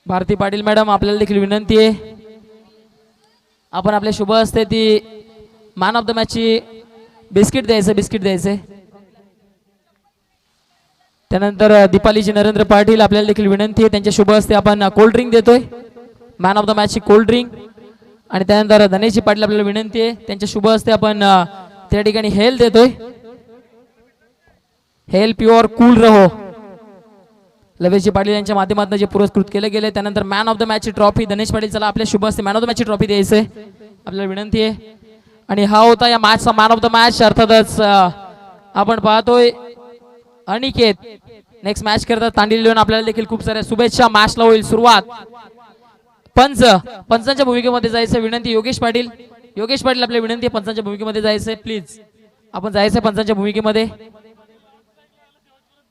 Bharti Patil madam आपल्याला देखील विनंती आहे आपण आपल्या शुभ हस्ते ती मॅन ऑफ द मॅच ची बिस्किट द्यायचे त्यानंतर दीपालीजी नरेंद्र पाटील आपल्याला देखील विनंती आहे त्यांच्या शुभ हस्ते आपण कोल्ड ड्रिंक देतोय मॅन ऑफ द मॅच ची कोल्ड ड्रिंक आणि त्यानंतर धनेशजी पाटील आपल्याला विनंती आहे त्यांच्या शुभ हस्ते आपण त्या ठिकाणी हेल देतोय हेल प्युअर कूल रहो लवेशजी पाटील यांच्या माध्यमातून जे पुरस्कृत केले गेले त्यानंतर मॅन ऑफ द मॅच ची ट्रॉफी धनेश पाटील चला आपल्या शुभ हस्ते मॅन ऑफ द मॅच ची ट्रॉफी द्यायचे आपल्याला विनंती आहे आणि हा होता या मॅचचा मॅन ऑफ द मॅच अर्थातच आपण पाहतोय अनिकेत नेक्स्ट मॅच करता तांडिल लिहून आपल्याला देखील खूप साऱ्या शुभेच्छा मॅचला होईल सुरुवात पंचांच्या भूमिकेमध्ये जायचं विनंती योगेश पाटील आपल्या विनंती पंचांच्या भूमिकेमध्ये जायचंय प्लीज आपण जायचंय पंचांच्या भूमिकेमध्ये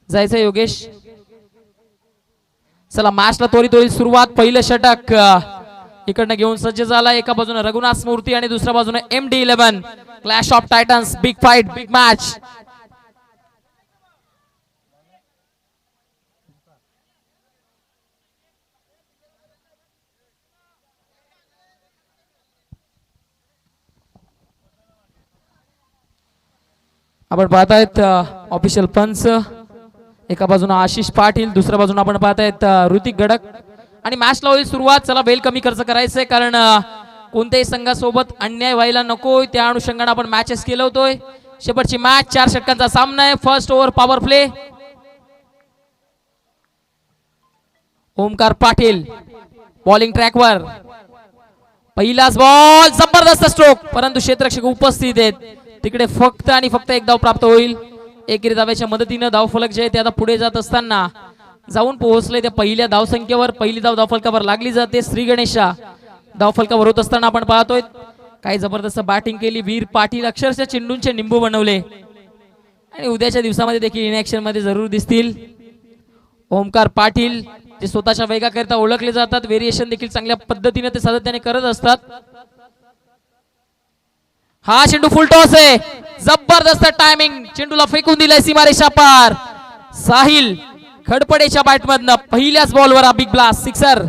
जायचंय योगेश चला मॅचला त्वरित होईल सुरुवात पहिलं षटक इकडनं घेऊन सज्ज झाला एका बाजूने रघुनाथ स्मृती आणि दुसऱ्या बाजूने MD11 clash of Titans big fight big match आपण पाहतायत ऑफिशियल पंच एका बाजूने आशिष पाटील दुसऱ्या बाजूने आपण पाहतायत ऋतिक गडक आणि मॅचला होईल सुरुवात चला वेल कमी खर्च करायचंय कारण कोणत्याही संघासोबत अन्याय व्हायला नकोय त्या अनुषंगाने आपण मॅचेस केलवतोय शेवटची मॅच 4 षटकांचा सामना आहे first over power play Omkar Patil bowling ट्रॅकवर पहिलाच बॉल जबरदस्त स्ट्रोक परंतु क्षेत्ररक्षक उपस्थित आहेत तिकडे फक्त आणि फक्त एक धाव प्राप्त होईल एकेरी धाव्याच्या मदतीने धावफलक जे आहे ते आता पुढे जात असताना जाऊन पोहोचले त्या पहिल्या धावसंख्येवर पहिली धाव धावफलकावर लागली जाते श्री गणेशा धावफलकावर होत असताना आपण पाहतोय काही जबरदस्त बॅटिंग केली वीर पाटील अक्षरशः चेंडूंचे निंबू बनवले आणि उद्याच्या दिवसामध्ये देखील इनॅक्शन मध्ये जरूर दिसतील ओमकार पाटील जे स्वतःच्या वेगाकरिता ओळखले जातात व्हेरिएशन देखील चांगल्या पद्धतीने ते सातत्याने करत असतात हा चेंडू फुल टॉस आहे जबरदस्त टायमिंग चेंडूला फेकून दिलाय सीमारेषा पार साहिल खडपडेच्या बॅटमधनं पहिल्याच बॉलवर हा बिग ब्लास्ट सिक्सर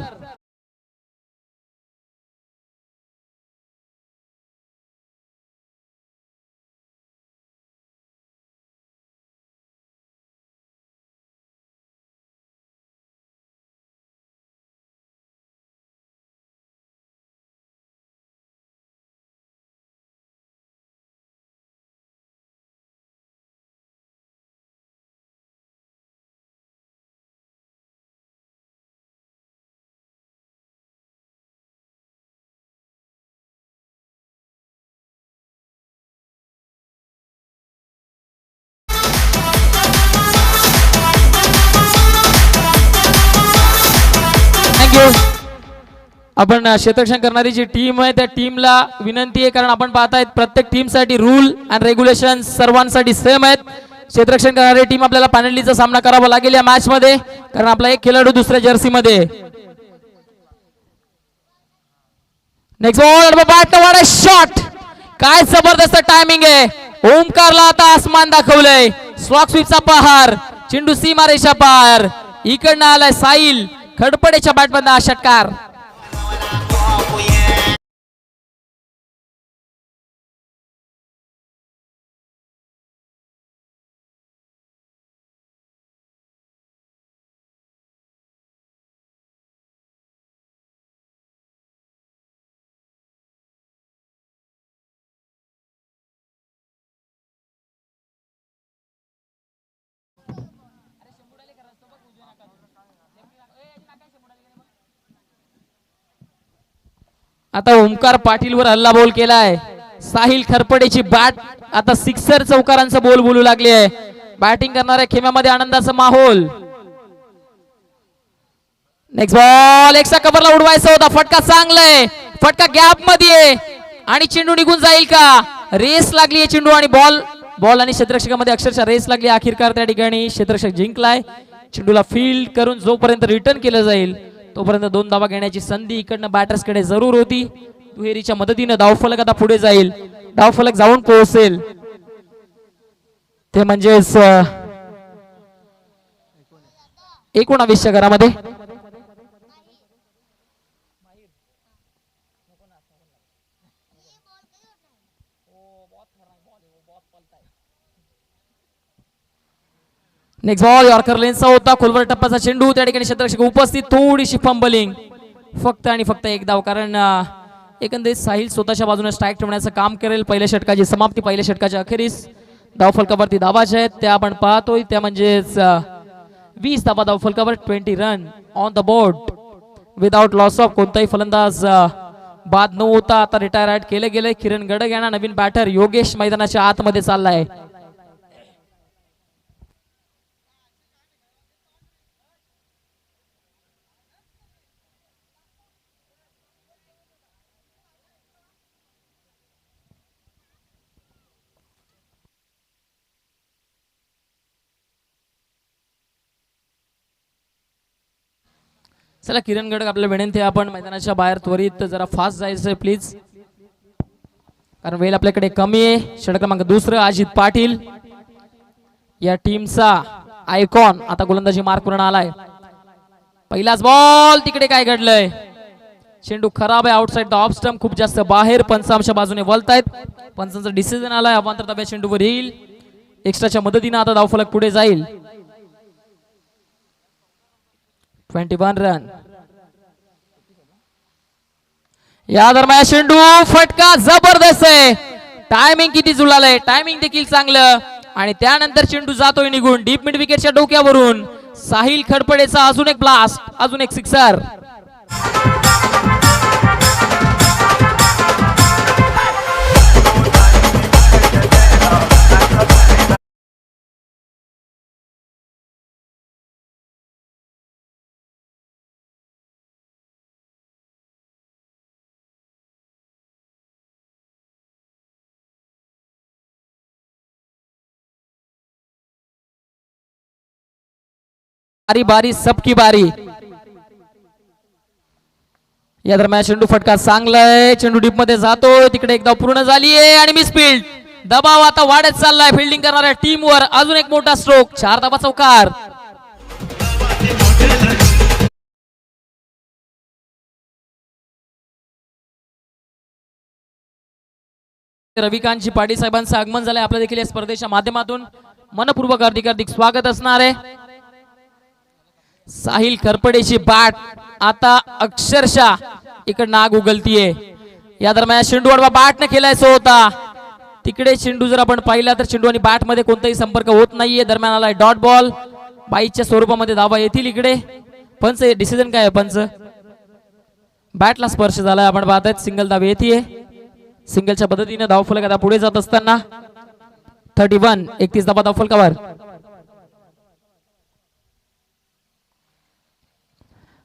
आपण क्षेत्ररक्षण करणारी जी टीम आहे त्या टीमला विनंती आहे कारण आपण पाहतायत प्रत्येक टीम साठी रूल अँड रेग्युलेशन सर्वांसाठी सेम आहेत क्षेत्ररक्षण करणारी टीम आपल्याला पेनल्टीचा सामना करावा लागेल या मॅच मध्ये कारण आपला एक खेळाडू दुसऱ्या जर्सी मध्ये नेक्स्ट बॉल बॅट शॉट काय जबरदस्त टायमिंग आहे ओमकारला आता आसमान दाखवलंय स्लॉक स्वीपचा पहार चेंडू सीमारेषा पार इकडनं आलाय साहिल खडपडेच्या बॅटमधनं षटकार आता ओमकार पाटीलवर हल्ला बोल केलाय साहिल खरपडेची बॅट आता सिक्सर चौकारांचा बोल बोलू लागली आहे बॅटिंग करणाऱ्या खेम्यामध्ये आनंदाचा माहोल नेक्स्ट बॉल एकसा कव्हरला उडवायचा होता फटका चांगलाय फटका गॅप मध्ये आणि चेंडू निघून जाईल का रेस लागली आहे चेंडू आणि बॉल आणि क्षेत्ररक्षकामध्ये अक्षरशः रेस लागली अखेरकार त्या ठिकाणी क्षेत्ररक्षक जिंकलाय चेंडूला फील्ड करून जोपर्यंत रिटर्न केलं जाईल तोपर्यंत 2 धावा घेण्याची संधी इकडनं बॅटर्स कडे जरूर होती दुहेरीच्या मदतीने धावफलक आता पुढे जाईल धावफलक जाऊन पोहोचेल ते म्हणजेच 19च्या घरामध्ये नेक्स्ट बॉल यॉर्कर लेन्सचा होता, खोलवर टप्प्याचा चेंडू, त्या ठिकाणी क्षेत्ररक्षक उपस्थित, थोडीशी फंबलिंग, फक्त आणि फक्त एक धाव. कारण एकंदरीत साहिल स्वतःच्या बाजूने स्ट्राईक ठेवण्याचं काम करेल. पहिल्या षटकाची समाप्ती, पहिल्या षटकाच्या अखेरीस धावफलकावरती धावाचे आहेत त्या आपण पाहतोय, त्या म्हणजेच 20 धावा धावफलकावर, 20 run on the board without loss of. कोणताही फलंदाज बाद न होता आता रिटायर केले गेले. किरण गडग यांना नवीन बॅटर योगेश मैदानाच्या आतमध्ये चाललाय. चला किरण गडक आपल्या विनंती आहे, आपण मैदानाच्या बाहेर त्वरित जरा फास्ट जायचंय प्लीज, कारण वेळ आपल्याकडे कमी आहे. षटक क्रमांक दुसरं अजित पाटील या टीमचा आयकॉन आता गोलंदाजी मार्क करून आलाय. पहिलाच बॉल, तिकडे काय घडलंय, चेंडू खराब आहे, आउटसाइड द ऑफ स्टंप, खूप जास्त बाहेर. पंचांच्या बाजूने वलतायत, पंचांचा डिसिजन आलाय, अवांतर ताब्यात चेंडूवर येईल. एक्स्ट्राच्या मदतीने आता धावफलक पुढे जाईल. 21 रन. या दरम्यान चेंडू फटका जबरदस्त आहे, टायमिंग किती जुळालंय, टायमिंग देखील चांगलं, आणि त्यानंतर चेंडू जातोय निघून डीप मिड विकेटच्या डोक्यावरून. साहिल खडपडेचा अजून एक ब्लास्ट, अजून एक सिक्सर. बारी बारी सबकी बारी. या दरम्यान चेंडू फटका चांगलाय, चेंडू डीप मध्ये जातो, तिकडे एकदा पूर्ण झालीये आणि मिस फील्ड. दबाव आता वाढत चाललाय फिल्डिंग करणाऱ्या टीमवर. अजून एक मोठा स्ट्रोक, 4 धावा चौकार. रविकांतजी पाटील साहेबांचं आगमन झालंय. आपल्या देखील या स्पर्धेच्या माध्यमातून मनपूर्वक हार्दिक हार्दिक स्वागत असणार आहे. साहिल खरपडेची बॅट आता अक्षरशः इकडे नाग उगलतीये. या दरम्यान चेंडू अडवा बॅटने खेळायचा होता, तिकडे चेंडू जर आपण पाहिला तर चेंडू आणि बॅट मध्ये कोणताही संपर्क होत नाहीये. दरम्यान आलाय डॉट बॉल, बाईच्या स्वरूपामध्ये धावा येतील इकडे. पंच डिसिजन काय आहे पंच? बॅटला स्पर्श झालाय, आपण पाहतायत सिंगल धाव येते. सिंगलच्या पद्धतीने धावफलक आता पुढे जात असताना 31 धावा धावफलकावर.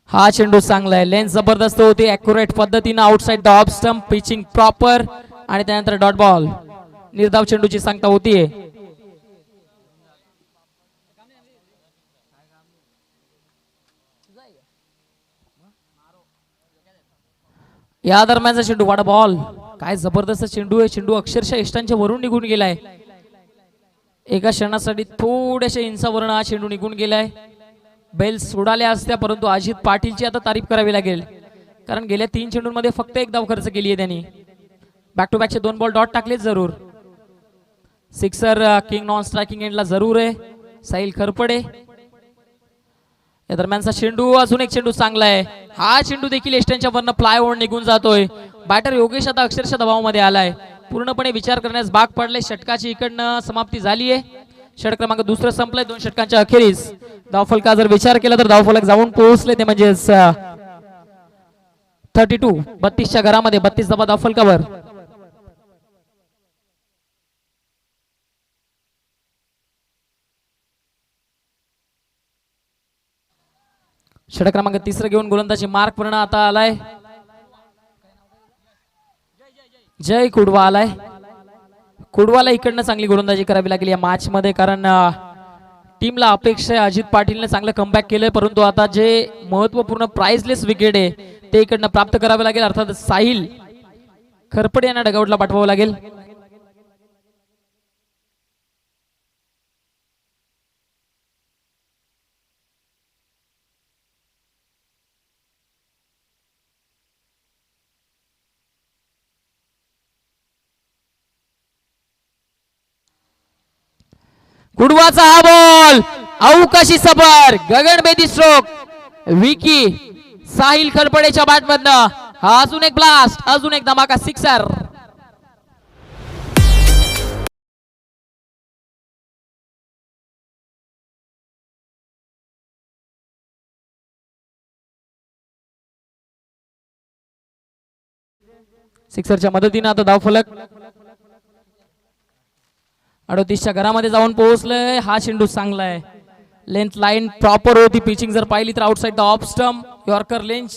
हा चेंडू चांगला आहे, लेन्स जबरदस्त होती, ॲक्युरेट पद्धतीने outside the off stump, pitching proper, आणि त्यानंतर डॉट बॉल. निर्धाव चेंडूची सांगता होतीये. या दरम्यानचा चेंडू, वाडा बॉल, काय जबरदस्त चेंडू आहे. चेंडू अक्षरशः इष्टांच्या वरून निघून गेलाय. एका क्षणासाठी थोड्याशा इंचावरून हा चेंडू निघून गेलाय. बेल्स उडाल्या असत्या, परंतु अजित पाटीलची आता तारीफ करावी लागेल, कारण गेल्या 3 चेंडूंमध्ये फक्त 1 धाव खर्च केली आहे त्यांनी. बॅक टू बॅकचे 2 बॉल डॉट टाकलेत जरूर. सिक्सर किंग नॉन स्ट्रायकिंग एंडला जरूर आहे साहिल खरपडे. या दरम्यानचा चेंडू, अजून एक चेंडू चांगला आहे. हा चेंडू देखील एस्टनच्या वरनं फ्लायओव्हर निघून जातोय. बॅटर योगेश आता अक्षरशः दबावामध्ये आलाय, पूर्णपणे विचार करण्यास भाग पडले. षटकाची इकडनं समाप्ती झाली आहे. षटक क्रमांक दुसरं संपलंय 2 षटकांच्या अखेरीस. धावफलका जर विचार केला तर धावफलक जाऊन पोहोचले ते म्हणजे 32च्या घरामध्ये 32 धावा धावफलकावर. षटक क्रमांक 3 घेऊन गोलंदाजी मार्क पूर्ण आता आलाय. जय कुडवा आलाय. कुडवाला इकडनं चांगली गोलंदाजी करावी लागेल या मॅच मध्ये, कारण टीमला अपेक्षा आहे अजित पाटीलने चांगलं कमबॅक केलंय, परंतु आता जे महत्वपूर्ण प्राइजलेस विकेट आहे ते इकडनं प्राप्त करावे लागेल. अर्थात साहिल खरपडे यांना डगआउटला पाठवावं लागेल. कुडवाचा हा बॉल अवकाशी सफर गगनभेदी स्ट्रोक विकी साहिल खरपडेच्या बॅट मधनं हा अजून एक ब्लास्ट अजून एक धमाका सिक्सर. सिक्सरच्या मदतीने आता धावफलक 38च्या घरामध्ये जाऊन पोहोचलंय. हा चेंडू चांगला आहे. लेंथ लाईन प्रॉपर होती. पिचिंग जर पाहिली तर outside the off stump yorker length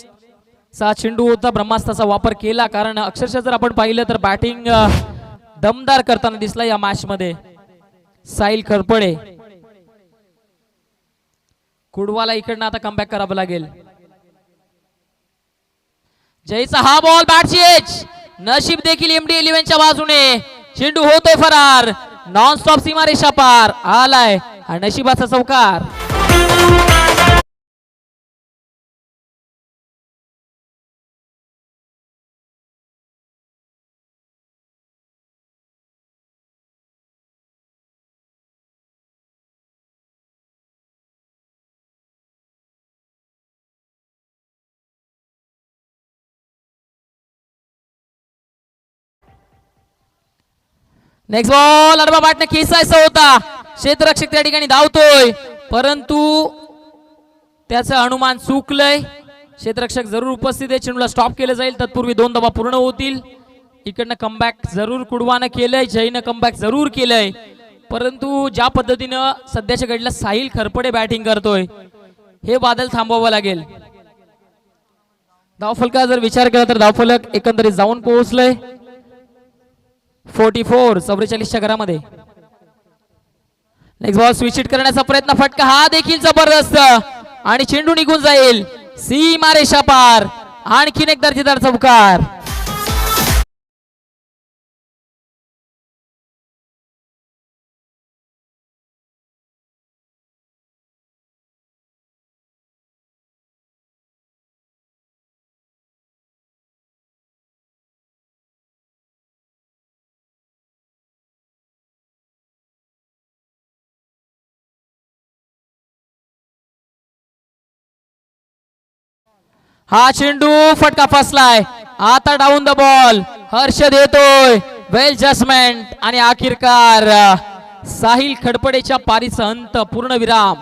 चा चेंडू होता. ब्रह्मास्त्राचा वापर केला कारण अक्षरशः जर आपण पाहिलं तर बॅटिंग दमदार करताना दिसला या मॅच मध्ये साहिल खरपडे. कुडवाला इकडनं आता कमबॅक करावं लागेल. जयचा हा बॉल बॅटची एज नशीब देखील एमडी 11च्या बाजूने चेंडू होतोय फरार. नॉन स्टॉप सीमारेषा पार आलाय हा नशिबाचा चौकार. नेक्स्ट बॉल अडबा बॅटने खेचायचा होता. क्षेत्ररक्षक त्या ठिकाणी धावतोय परंतु त्याचं अनुमान चुकलंय. क्षेत्ररक्षक जरूर उपस्थित आहे. चेंडूला स्टॉप केलं जाईल. तत्पूर्वी 2 धावा पूर्ण होतील. इकडनं कमबॅक जरूर कुडवानं केलंय. जयनं कमबॅक जरूर केलंय परंतु ज्या पद्धतीनं सध्याच्या घडीला साहिल खरपडे बॅटिंग करतोय हे बादल थांबवावं लागेल. धावफलका जर विचार केला तर धावफलक एकंदरीत जाऊन पोहोचलंय 44 44च्या घरामध्ये. नेक्स्ट बॉल स्विच हिट करण्याचा प्रयत्न फटका हा देखील जबरदस्त आणि चेंडू निघून जाईल सीमारेषा पार. आणखीन एक दर्जेदार चौकार. हा चेंडू फटका फसलाय. आता डाऊन द बॉल हर्षद येतोय. वेल जजमेंट आणि अखेरकार साहिल खडपडेच्या पारीचा अंत पूर्णविराम.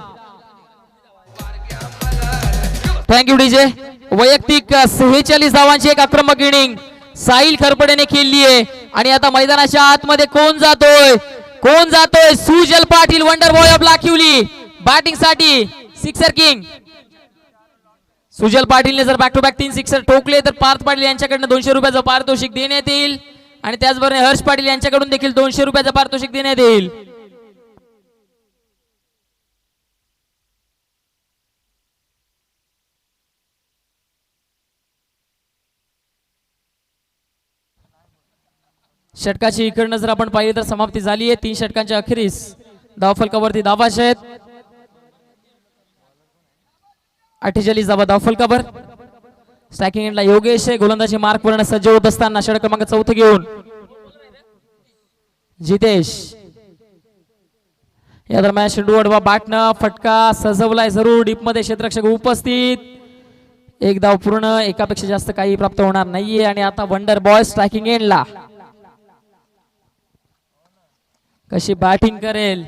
Thank you DJ. वैयक्तिक 46 धावांची एक आक्रमक इनिंग साहिल खरपडेने केली आहे आणि आता मैदानाच्या आतमध्ये कोण जातोय कोण जातोय. Sujal Patil wonder boy of Lakhivali batting साठी सिक्सर किंग. सुजल पाटीलने जर बॅक टू बॅक 3 सिक्सर ठोकले तर पार्थ पाटील यांच्याकडून 200 रुपयाचं पारितोषिक देण्यात येईल आणि त्याचबरोबर हर्ष पाटील यांच्याकडून देखील 200 रुपयाचं पारितोषिक देण्यात येईल. षटकाची इकडनं जर आपण पाहिली तर समाप्ती झाली आहे. 3 षटकांच्या अखेरीस धावफलकावरती धावाशे आहेत. 48 धावा धावफलकावर. स्ट्रायकिंग एंडला योगेश आहे. गोलंदाजी मार्क पूर्ण सज्ज होत असताना षटक क्रमांक 4 घेऊन जितेश. या दरम्यान चेंडू अडवा बॅटनं फटका सजवलाय जरूर. डीप मध्ये क्षेत्ररक्षक उपस्थित. एक धाव पूर्ण. एकापेक्षा जास्त काही प्राप्त होणार नाहीये आणि आता वंडर बॉय स्ट्रायकिंग एंडला कशी बॅटिंग करेल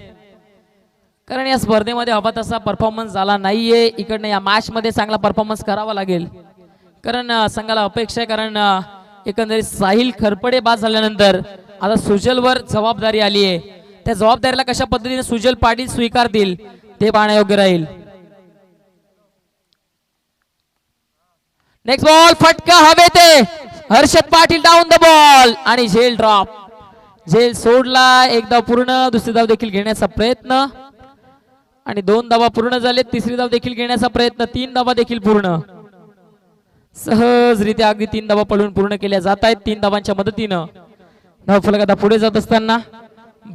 कारण या स्पर्धेमध्ये हवा तसा परफॉर्मन्स झाला नाहीये. इकडनं या मॅच मध्ये चांगला परफॉर्मन्स करावा लागेल कारण संघाला अपेक्षा आहे कारण एकंदरीत साहिल खरपडे बाद झाल्यानंतर आता सुजलवर जबाबदारी आली आहे. त्या जबाबदारीला कशा पद्धतीने सुजल पाटील स्वीकारतील ते पाहण्यायोग्य राहील. नेक्स्ट बॉल फटका हवे ते Harshad Patil down the ball आणि झेल ड्रॉप. झेल सोडला. एक धाव पूर्ण. दुसरी धाव देखील घेण्याचा प्रयत्न आणि 2 धावा पूर्ण झाले. तिसरी धाव देखील घेण्याचा प्रयत्न. 3 धावा देखील पूर्ण. सहजरित्या अगदी 3 धावा पळून पूर्ण केल्या जात आहेत. 3 धावांच्या मदतीनं धावफलक आता पुढे जात असताना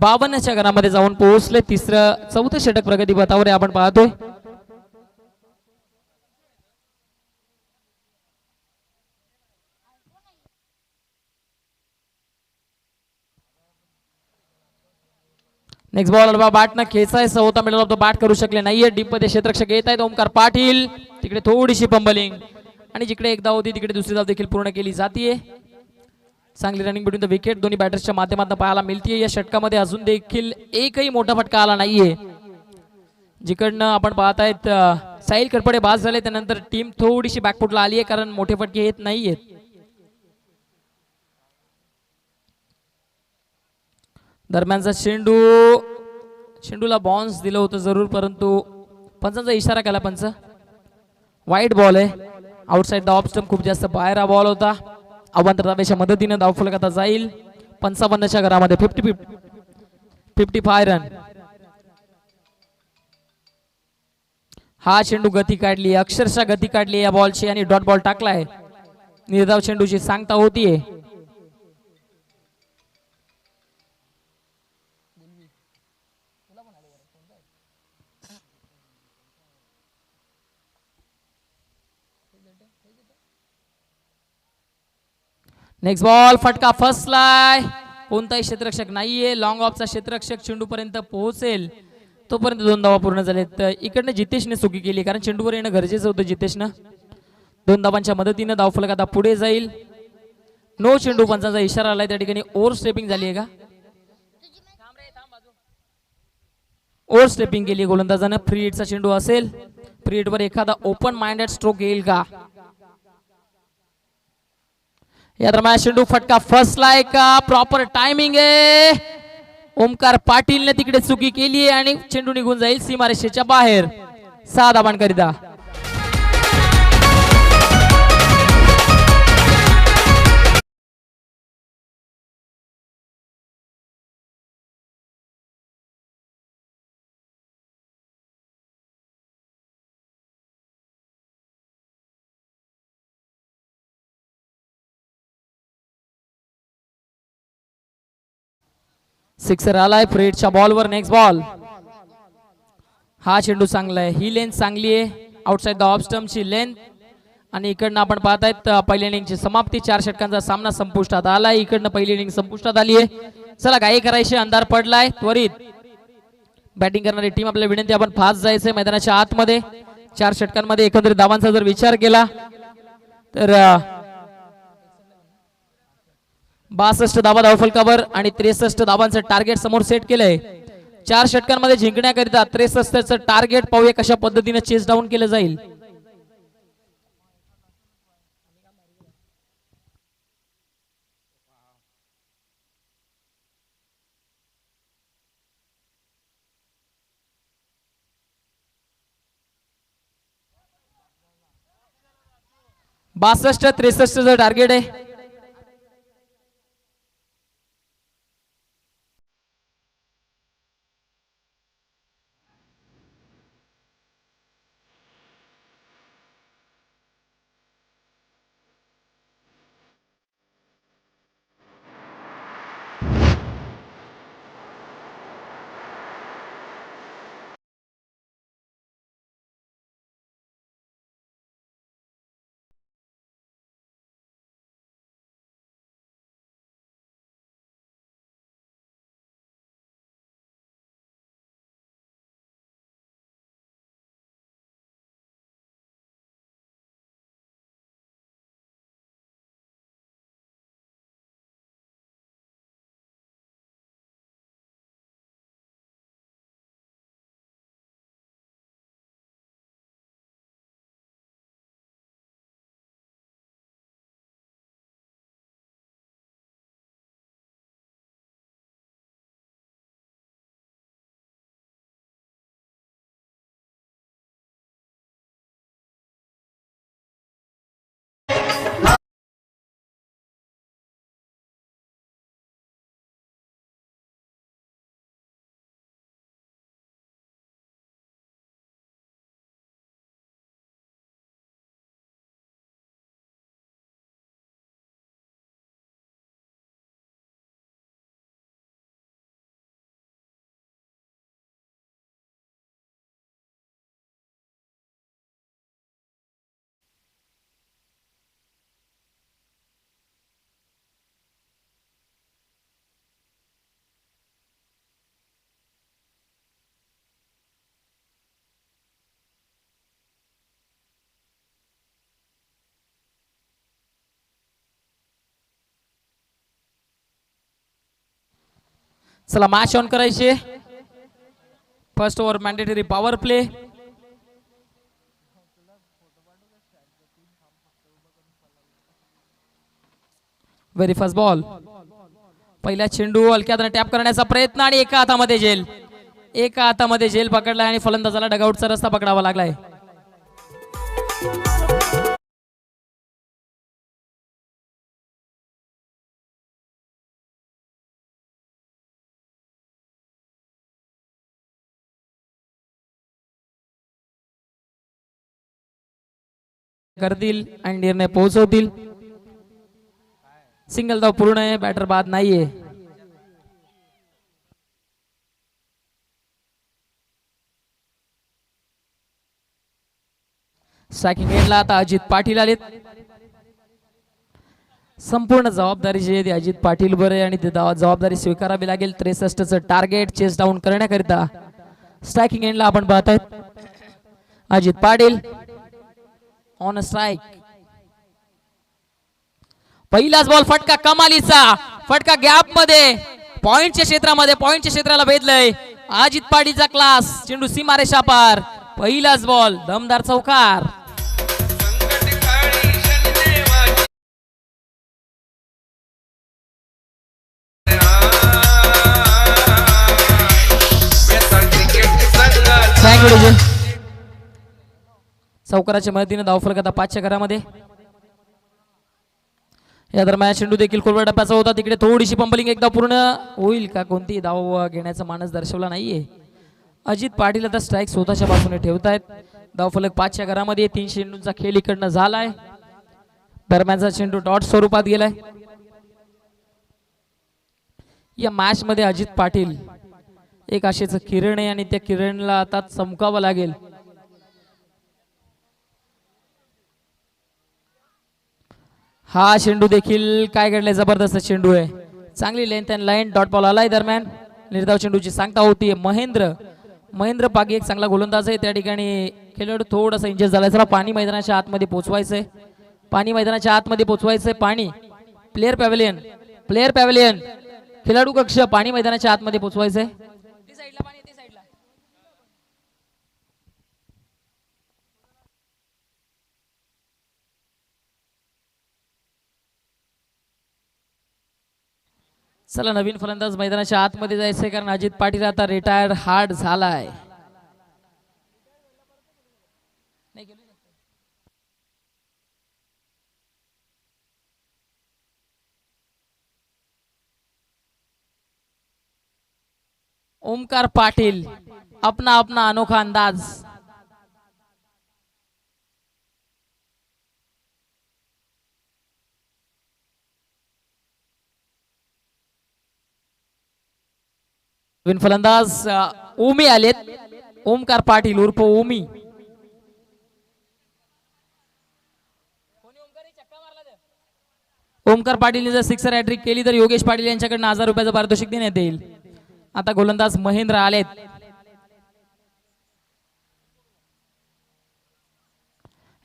52च्या घरामध्ये जाऊन पोहोचले. 4थं षटक प्रगती पथावर आपण पाहतोय. नेक्स्ट बॉल बॅट न खेचायचा होता, मिडल ऑफ द बॅट करू शकले नाहीये. डीप मध्ये क्षेत्ररक्षक येत आहेत. ओमकार पाटील तिकडे थोडीशी पंबलिंग आणि जिकडे एक धाव होती तिकडे दुसरी धाव देखील पूर्ण केली जाते. चांगली रनिंग बिटवीन द विकेट दोन्ही बॅटर्सच्या माध्यमातून पाहायला मिळते. या षटकामध्ये अजून देखील एकही मोठा फटका आला नाहीये. जिकडनं आपण पाहतायत साहिल कडपडे बाद झाले, त्यानंतर टीम थोडीशी बॅकफुटला आली आहे कारण मोठे फटके येत नाहीयेत. दरम्यानचा चेंडूला बॉन्स दिलं होतं जरूर, परंतु पंचांचा इशारा केला. पंच वाईट बॉल आहे. आउटसाइड द ऑफ स्टंप, खूप जास्त बाहेर हा बॉल होता. अवांतर धावेच्या मदतीने धावफलक आता जाईल 55च्या घरामध्ये. 55 रन. हा चेंडू गती काढली, अक्षरशः गती काढली या बॉलची आणि डॉट बॉल टाकलाय. निर्धाव चेंडूची सांगता होतीये. नेक्स्ट बॉल फटका फसलाय. कोणताही क्षेत्ररक्षक नाहीये. लॉंग ऑफचा क्षेत्ररक्षक चेंडू पर्यंत पोहोचेल तोपर्यंत 2 धावा पूर्ण झालेत. इकडनं जितेशने चुकी केली कारण चेंडूवर येणं गरजेचं होतं. जितेशनं 2 धावांच्या मदतीने धावफलक आता पुढे जाईल. नो चेंडू, पंचांचा इशारा आलाय. त्या ठिकाणी ओव्हर स्टेपिंग झाली आहे का? ओव्हर स्टेपिंग केली गोलंदाजानं. फ्री हिटचा चेंडू असेल. फ्री हिटवर एखादा ओपन माइंडेड स्ट्रोक येईल का? या दरम्यान चेंडू फटका फसलाय का? प्रॉपर टायमिंग आहे. ओमकार पाटीलने तिकडे चुकी केली आहे आणि चेंडू निघून जाईल सीमारेषेच्या बाहेर. 6 धावांकरिता. सिक्सर आलाय फ्रेडच्या बॉलवर. Next ball. हा चेंडू चांगला आहे. ही लेंथ चांगली आहे. आउटसाइड द ऑफ स्टंपची लेंथ. आणि इकडनं आपण पाहतायत पहिल्या इनिंगची समाप्ती. 4 षटकांचा सामना संपुष्टात आलाय. इकडनं पहिली इनिंग संपुष्टात आली आहे. चला घाई करायची, अंधार पडलाय. त्वरित बॅटिंग करणारी टीम आपल्याला विनंती, आपण फास्ट जायचंय मैदानाच्या आतमध्ये. 4 षटकांमध्ये एकंदरीत धावांचा जर विचार केला तर 62 धावा धावफलकावर आणि 63 धावांचं टार्गेट समोर सेट केलंय. 4 षटकांमध्ये जिंकण्याकरिता 63चं टार्गेट पाहूया कशा पद्धतीने चेस डाऊन केलं जाईल. बासष्ट 63चं टार्गेट आहे. चला मॅच ऑन करायचे. First over mandatory power play. Very first ball. पहिला चेंडू हलक्यात टॅप करण्याचा प्रयत्न आणि एका हातामध्ये झेल. एका हातामध्ये झेल पकडलाय आणि फलंदाजाला डगआउटचा रस्ता पकडावा लागलाय. करतील आणि निर्णय पोहोचवतील. सिंगल धाव पूर्ण आहे. बॅटर बाद नाहीये. स्ट्रायकिंग एंडला आता अजित पाटील आलेत. संपूर्ण जबाबदारी जी आहे ती अजित पाटील वर आहे आणि ती जबाबदारी स्वीकारावी लागेल. 63चं टार्गेट चेस डाऊन करण्याकरिता स्ट्रायकिंग एंडला आपण पाहतायत अजित पाटील ऑन स्ट्राइक. पहिलाच बॉल फटका कमालीचा. फटका गॅप मध्ये पॉइंटच्या क्षेत्रामध्ये पॉइंटच्या क्षेत्राला भेदलंय. अजित पाटीलचा क्लास. चेंडू सीमारेषा पार. पहिलाच बॉल दमदार चौकार. चौकाराच्या मदतीने धावफलक आता 5च्या घरामध्ये. या दरम्यान चेंडू देखील खोलवर टप्प्याचा होता. तिकडे थोडीशी पंबलिंग एकदा पूर्ण होईल का? कोणती धाव घेण्याचा मानस दर्शवला नाहीये. अजित पाटील आता स्ट्राईक स्वतःच्या बाजूने ठेवतायत. धावफलक 5च्या घरामध्ये. 3 चेंडूंचा खेळ इकडनं झालाय. दरम्यानचा चेंडू डॉट स्वरूपात गेलाय. या मॅच मध्ये अजित पाटील एक आशेचं किरण आहे आणि त्या किरणला आता चमकावं लागेल. हा चेंडू देखील काय घडलाय? जबरदस्त चेंडू आहे. चांगली length and line. Dot ball आलाय. दरम्यान निर्धाव चेंडूची सांगता होती. महेंद्र पागी एक चांगला गोलंदाज आहे. त्या ठिकाणी खेळाडू थोडासा इंजर झालाय. चला पाणी मैदानाच्या आतमध्ये पोहोचवायचंय. पाणी मैदानाच्या आतमध्ये पोहोचवायचंय. पाणी प्लेयर पॅव्हलियन खेळाडू कक्ष पाणी मैदानाच्या आतमध्ये पोहोचवायचंय. चला नवीन फलंदाज मैदानाच्या आतमध्ये जायचंय कारण अजित पाटील आता रिटायर्ड हार्ड झालाय. ओमकार पाटील अपना अनोखा अंदाज. फलंदाज ओमी आलेत. ओमकार पाटील उर्फ ओमी. ओमकार पाटील जर सिक्सर हॅट्रिक केली तर योगेश पाटील यांच्याकडून 1000 रुपयाचं पारितोषिक देण्यात येईल. आता गोलंदाज महेंद्र आलेत.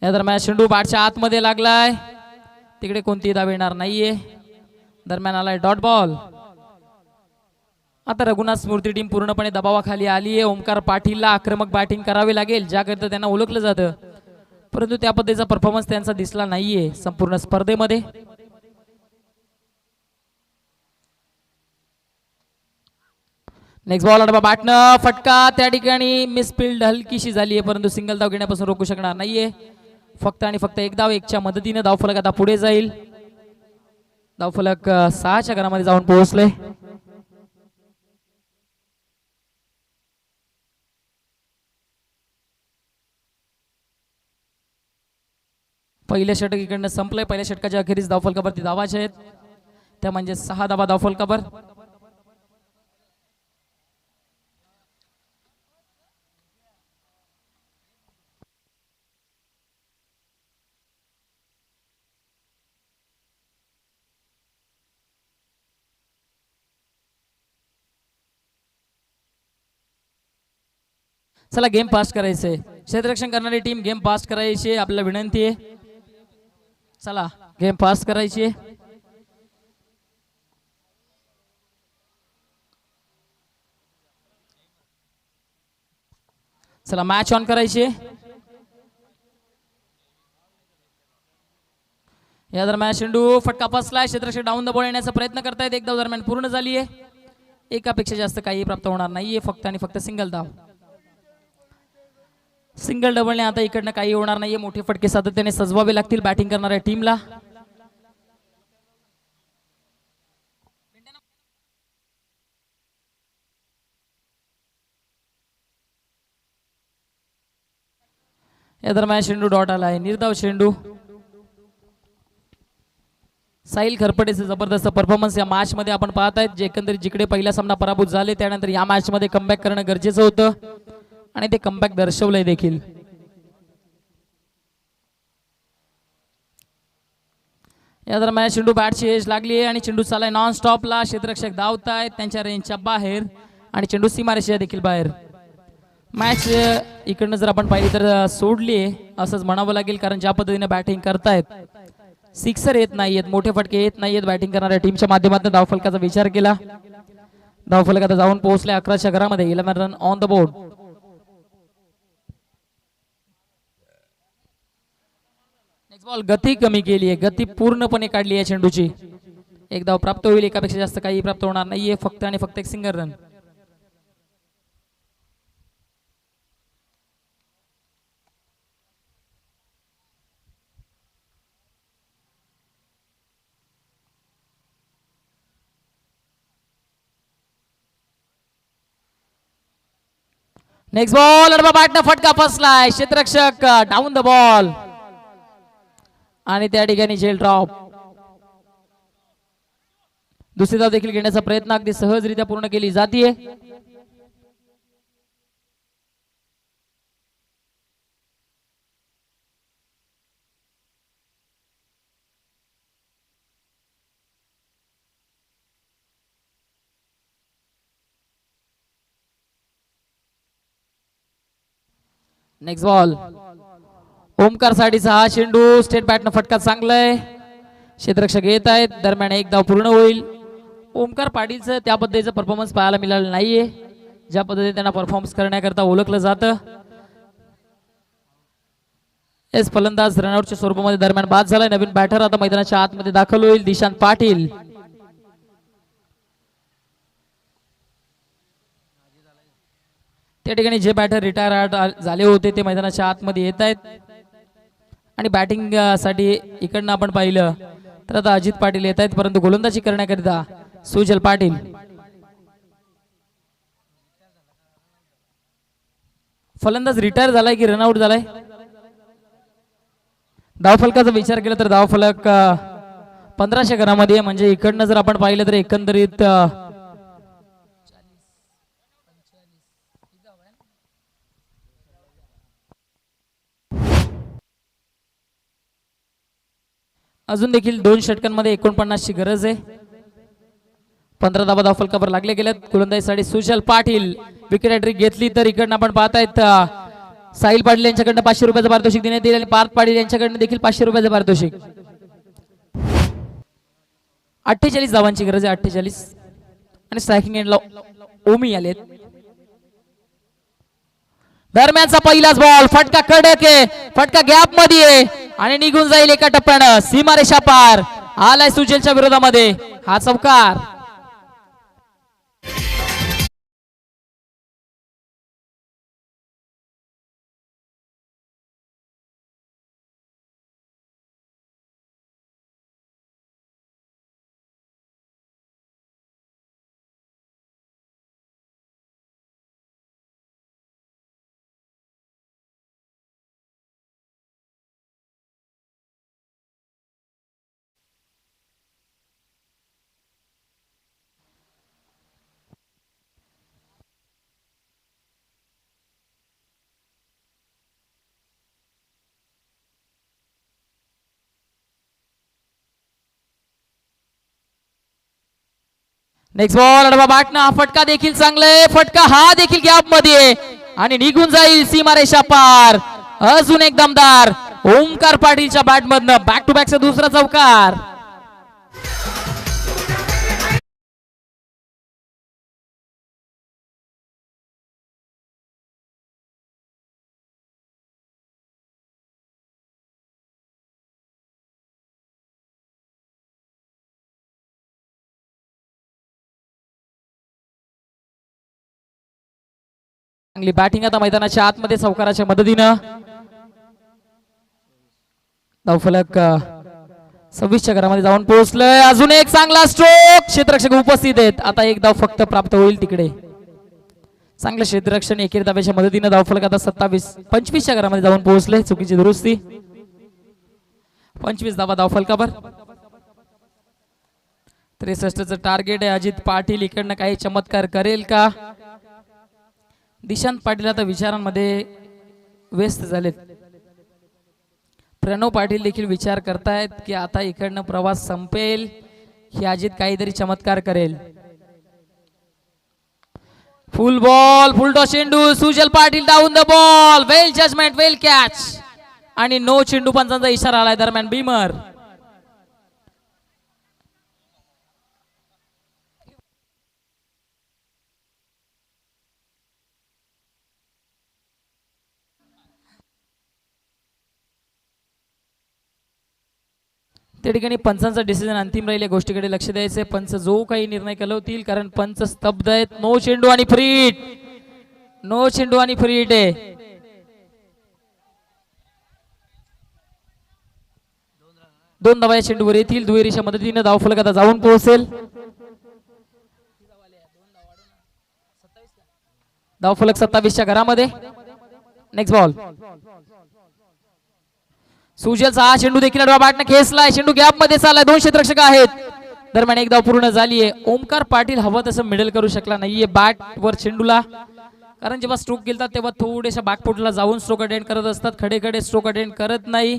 या दरम्यान चेंडू बॅटच्या आतमध्ये लागलाय. तिकडे कोणती धाव येणार नाहीये. दरम्यान आलाय डॉट बॉल. आता रघुनाथ स्मृती टीम पूर्णपणे दबावाखाली आली आहे. ओमकार पाटीलला आक्रमक बॅटिंग करावी लागेल ज्याकरिता त्यांना ओळखलं जातं. परंतु त्या पद्धतीचा परफॉर्मन्स त्यांचा दिसला नाहीये संपूर्ण स्पर्धेमध्ये. नेक्स्ट बॉल अडबा बॅटनं फटका. त्या ठिकाणी मिसफिल्ड हलकीशी झाली आहे परंतु सिंगल धाव घेण्यापासून रोखू शकणार नाहीये. फक्त आणि फक्त एक धाव. 1च्या मदतीने धावफलक आता पुढे जाईल. धावफलक 6च्या घरामध्ये जाऊन पोहोचले. पहिल्या षटक इकडनं संपलंय. पहिल्या षटकाच्या अखेरीस धावफलकावरती धावाचे आहेत त्या म्हणजे 6 धावा धावफलकावर. चला गेम पास करायचंय. क्षेत्ररक्षण करणारी टीम गेम पास करायची आपल्याला विनंती आहे. चला गेम पास करायची. चला मॅच ऑन करायची या दरम्यान चेंडू फटका फसलाय. क्षेत्ररक्षक डाऊन द बॉल येण्याचा प्रयत्न करतायत. एक धाव दरम्यान पूर्ण झाली आहे. एकापेक्षा जास्त काही प्राप्त होणार नाहीये. फक्त आणि फक्त सिंगल धाव. सिंगल डबलने आता इकडनं काही होणार नाहीये. मोठे फटके सातत्याने सजवावे लागतील बॅटिंग करणाऱ्या टीमला. या दरम्यान चेंडू डॉट आलाय. निर्धाव चेंडू. साहिल खरपटेचे जबरदस्त परफॉर्मन्स या मॅच मध्ये आपण पाहत आहेत. जे एकंदरीत जिकडे पहिला सामना पराभूत झाले त्यानंतर या मॅच मध्ये कमबॅक करणं गरजेचं होतं आणि ते कमबॅक दर्शवलंय देखील. या दरम्यान चेंडू बॅटची एज लागली आहे आणि चेंडू चालाय नॉन स्टॉपला. क्षेत्ररक्षक धावतायत त्यांच्या रेंजच्या बाहेर आणि चेंडू सीमारेषेच्या देखील बाहेर. मॅच इकडनं जर आपण पाहिली तर सोडली असंच म्हणावं लागेल, कारण ज्या पद्धतीने बॅटिंग करतायत सिक्सर येत नाहीयेत, मोठे फटके येत नाहीयेत बॅटिंग करणाऱ्या टीमच्या माध्यमातून. धावफलकाचा विचार केला. धावफलक आता जाऊन पोहोचले 11च्या घरामध्ये. 11 run on the board. Next ball गती कमी केली आहे, गती पूर्णपणे काढली आहे चेंडूची. एक धाव प्राप्त होईल. एकापेक्षा जास्त काही प्राप्त होणार नाहीये. फक्त आणि फक्त एक सिंगल रन. नेक्स्ट बॉल अडबा बॅटनं फटका फसलाय. क्षेत्ररक्षक डाऊन द बॉल आणि त्या ठिकाणी झेल ड्रॉप. दुसरी धाव देखील घेण्याचा प्रयत्न अगदी सहजरित्या पूर्ण केली जातीये. नेक्स्ट बॉल ओमकार साठीचा हा चेंडू. स्टेट बॅटनं फटका चांगलाय. क्षेत्ररक्षक येत आहेत. दरम्यान एक धाव पूर्ण होईल. ओमकार पाटीलचं त्या पद्धतीचं परफॉर्मन्स पाहायला मिळालं नाहीये ज्या पद्धतीने त्यांना परफॉर्मन्स करण्याकरता ओळखलं जातं. एस फलंदाज रनआउटच्या स्वरूपामध्ये दरम्यान बाद झालाय. नवीन बॅटर आता मैदानाच्या आतमध्ये दाखल होईल. दिशांत पाटील. त्या ठिकाणी जे बॅटर रिटायर झाले होते ते मैदानाच्या आतमध्ये येत आहेत आणि बॅटिंग साठी इकडनं आपण पाहिलं तर आता अजित पाटील येत आहेत, परंतु गोलंदाजी करण्याकरिता सुजल पाटील. फलंदाज रिटायर झालाय की रनआउट झालाय? धावफलकाचा विचार केला तर धावफलक 1500 घरामध्ये, म्हणजे इकडनं जर आपण पाहिलं तर एकंदरीत अजून देखील 2 षटकांमध्ये 49 ची गरज आहे. 15 धावा धावफलकावर लागले गेलेत. गोलंदाजीसाठी सुजल पाटील विकेट हॅट्रिक घेतली तर इकडनं आपण पाहतायत साहिल पाटील यांच्याकडनं 500 रुपयाचं पारितोषिक देण्यात येईल आणि पार्थ पाटील यांच्याकडनं देखील 500 रुपयाचं पारितोषिक. 48 धावांची गरज आहे. 48 आणि स्ट्रायकिंग एंडला ओमी आलेत. दरम्यानचा पहिलाच बॉल. फटका कडक आहे, फटका गॅप मध्ये आहे आणि निघून जाईल एका टप्प्यानं. सीमारेषा पार आलाय सुजलच्या विरोधामध्ये हा चौकार. नेक्स्ट बॉल अडवा बॅटनं हा फटका देखील चांगला आहे. फटका हा देखील गॅप मध्ये आणि निघून जाईल सीमारेषा पार. अजून एक दमदार ओमकार पाटीलच्या बॅट मधनं बॅक टू बॅकचा दुसरा चौकार. चांगली बॅटिंग आता मैदानाच्या आतमध्ये सावकाराच्या मदतीनं धावफलक 26च्या घरामध्ये जाऊन पोहोचलंय. अजून एक चांगला स्ट्रोक. क्षेत्ररक्षक उपस्थित आहेत. आता एक धाव फक्त प्राप्त होईल तिकडे. चांगलं क्षेत्ररक्षण एकेरी धाब्याच्या मदतीनं धावफलक आता 25च्या घरामध्ये जाऊन पोहोचले. चुकीची दुरुस्ती. 25 धावा धावफलकावर. 63चं टार्गेट आहे. अजित पाटील इकडनं काही चमत्कार करेल का? दिशांत पाटील आता विचारांमध्ये व्यस्त झालेत. प्रणव पाटील देखील विचार करतायत की आता इकडनं प्रवास संपेल की अजित काहीतरी चमत्कार करेल. फुल बॉल, फुल टॉस चेंडू. Sujal Patil down the ball. Well judgement, well catch आणि नो चेंडू पंचांचा इशारा आलाय. दरम्यान बीमर त्या ठिकाणी पंचांचा डिसिजन अंतिम राहील. या गोष्टीकडे लक्ष द्यायचंय. पंच जो काही निर्णय कलवतील, कारण पंच स्तब्ध आहेत. नो चेंडू आणि फ्री हिट. नो चेंडू आणि फ्री हिट आहे. दोन धावा या चेंडूवर येतील. दुहेरीच्या मदतीने धावफलक आता जाऊन पोहोचेल. धावफलक 27च्या घरामध्ये. Next ball. सुजलचा हा चेंडू देखील बॅटने खेचलाय. चेंडू गॅप मध्ये चाललाय. 2 क्षेत्ररक्षक आहेत. दरम्यान एक धाव पूर्ण झालीये. ओमकार पाटील हवं तसं मिडल करू शकला नाहीये बॅट वर चेंडूला, कारण जेव्हा स्ट्रोक गेलतात तेव्हा थोडेशा बॅकफुटला जाऊन स्ट्रोक अटेंड करत असतात. खडे खडे स्ट्रोक अटेंड करत नाही.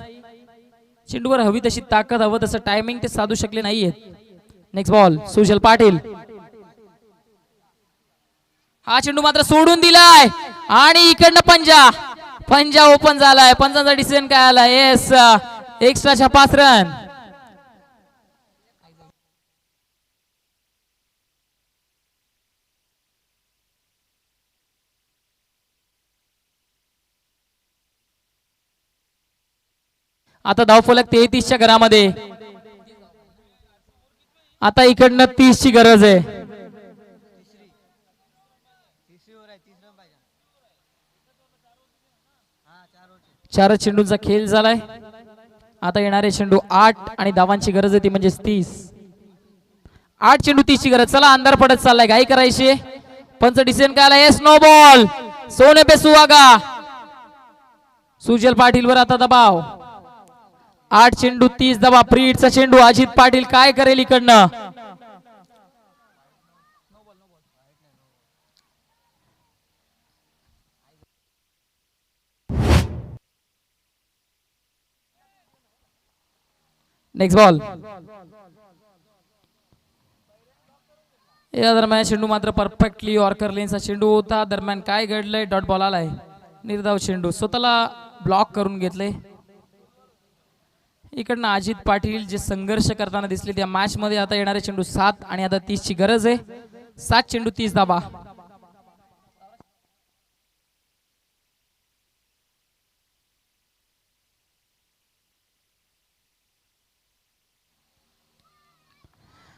चेंडूवर हवी तशी ताकद, हवं तसं टायमिंग ते साधू शकले नाहीयेत. Next ball. सुजल पाटील. हा चेंडू मात्र सोडून दिलाय आणि इकडनं पंजा ओपन झालाय. पंजाचा डिसिजन काय आला? येस, एक्स्ट्राच्या 5 रन. आता धावफलक 33च्या घरामध्ये. आता इकडनं 30 ची गरज आहे. 4 चेंडूंचा खेळ झालाय. आता येणारे चेंडू 8 आणि धावांची गरज आहे ती म्हणजे 30. 8 चेंडू 30 ची गरज. चला अंधार पडत चाललाय. घाई करायची. पंच डिसिजन काय आला? Yes, no ball. सोने पे सुहागा. सुजल पाटील वर आता दबाव. 8 चेंडू 30 धावा. फ्री हिटचा चेंडू. अजित पाटील काय करेल इकडनं? Next ball. या दरम्यान चेंडू मात्र परफेक्टली यॉर्कर लेनचा चेंडू होता. दरम्यान काय घडलंय? डॉट बॉल आलाय. निर्धाव चेंडू. स्वतःला ब्लॉक करून घेतले. इकडनं अजित पाटील जे संघर्ष करताना दिसले त्या मॅच मध्ये. आता येणारे चेंडू 7 आणि आता 30 ची गरज आहे. 7 चेंडू 30 धावा.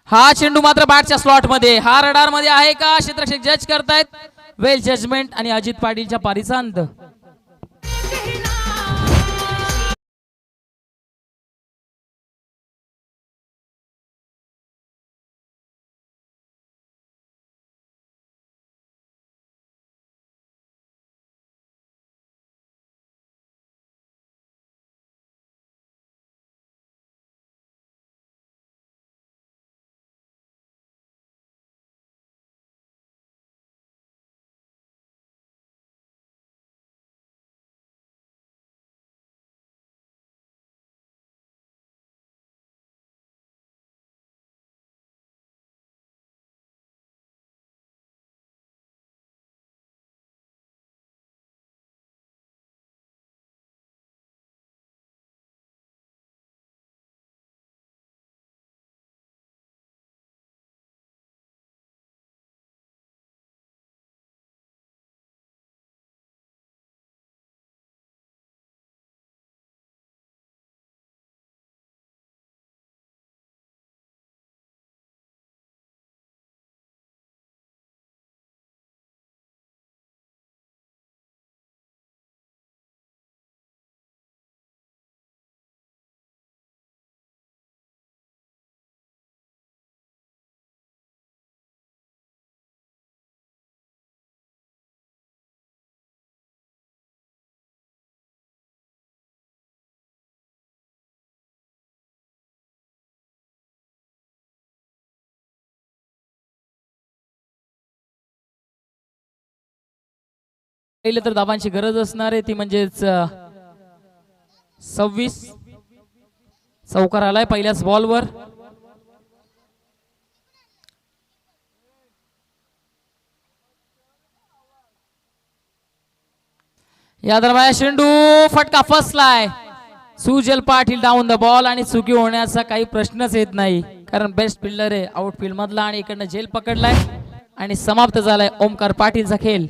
हा चेंडू मात्र बॅटच्या स्लॉट मध्ये. हा रडार मध्ये आहे का? क्षेत्ररक्षक जज करतायत. वेल जजमेंट आणि अजित पाटीलच्या पारीचा अंत. पाहिलं तर धावांची गरज असणार आहे ती म्हणजेच 26. चौकार आलाय पहिल्याच बॉलवर. या दरम्यान शेंडू फटका फसलाय. सुजल पाटील डाऊन द बॉल आणि चुकी होण्याचा काही प्रश्नच येत नाही कारण बेस्ट फिल्डर आहे आउटफील्ड मधला आणि इकडनं झेल पकडलाय आणि समाप्त झालाय ओमकार पाटीलचा खेळ.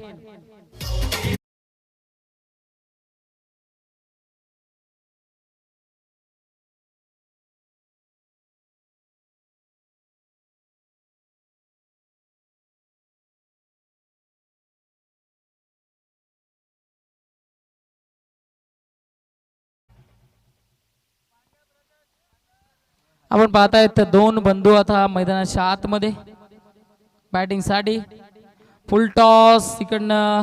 आपण पाहतायत दोन बंधू आता मैदानाच्या आतमध्ये बॅटिंग साठी. फुल टॉस इकडनं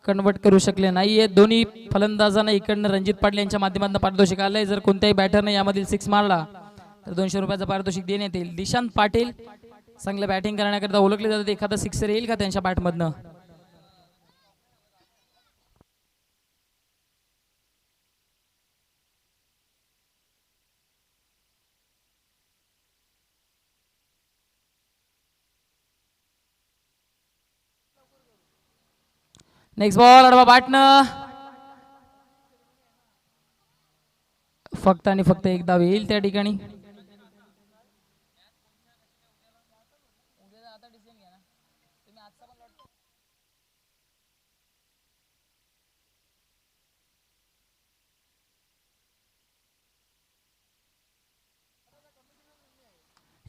कन्वर्ट करू शकले नाहीये दोन्ही फलंदाजांना. इकडनं रणजित पाटील यांच्या माध्यमातून पारितोषिक आलंय. जर कोणत्याही बॅटरने यामधील 6 मारला तर 200 रुपयाचं पारितोषिक देण्यात येईल. दिशांत पाटील चांगलं बॅटिंग करण्याकरता ओळखले जातात. एखादा सिक्सर येईल का त्यांच्या बॅटमधनं? नेक्स्ट बॉल अडवा बॅटनं फक्त आणि फक्त एकदा येईल त्या ठिकाणी.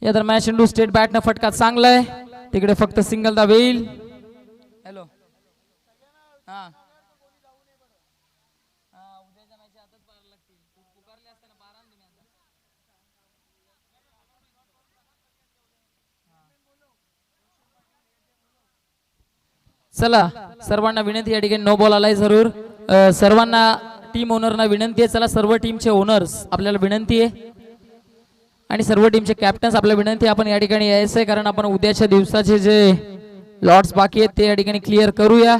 या दरम्यान चेंडू स्टेट बॅटनं फटका चांगला आहे. तिकडे फक्त सिंगल दा येईल. हॅलो चला सर्वांना विनंती या ठिकाणी नो बॉल आलाय जरूर. सर्वांना टीम ओनरना विनंती आहे. चला सर्व टीमचे ओनर्स आपल्याला विनंती आहे आणि सर्व टीमचे कॅप्टन्स आपल्याला विनंती आहे आपण या ठिकाणी यायचं आहे कारण आपण उद्याच्या दिवसाचे जे लॉट्स बाकी आहेत ते या ठिकाणी क्लिअर करूया.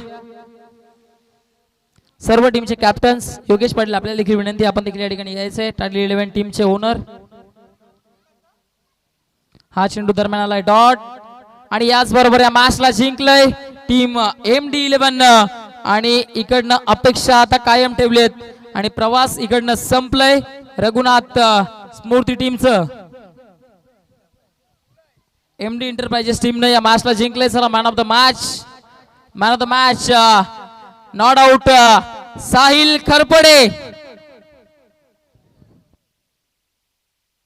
सर्व टीमचे कॅप्टन्स योगेश पाटील आपल्याला देखील विनंती आपण देखील या ठिकाणी यायचं आहे. टाटली 11 टीमचे ओनर. हा चेंडू दरम्यान आलाय डॉट आणि याच बरोबर या मॅचला जिंकलंय टीम MD11 आणि इकडनं अपेक्षा आता कायम ठेवलेत आणि प्रवास इकडनं संपलंय रघुनाथ स्मृती टीमचं. MD एंटरप्राइजेस टीमने या मॅचला जिंकलंय. चला man of the match not out Sahil Kharpade.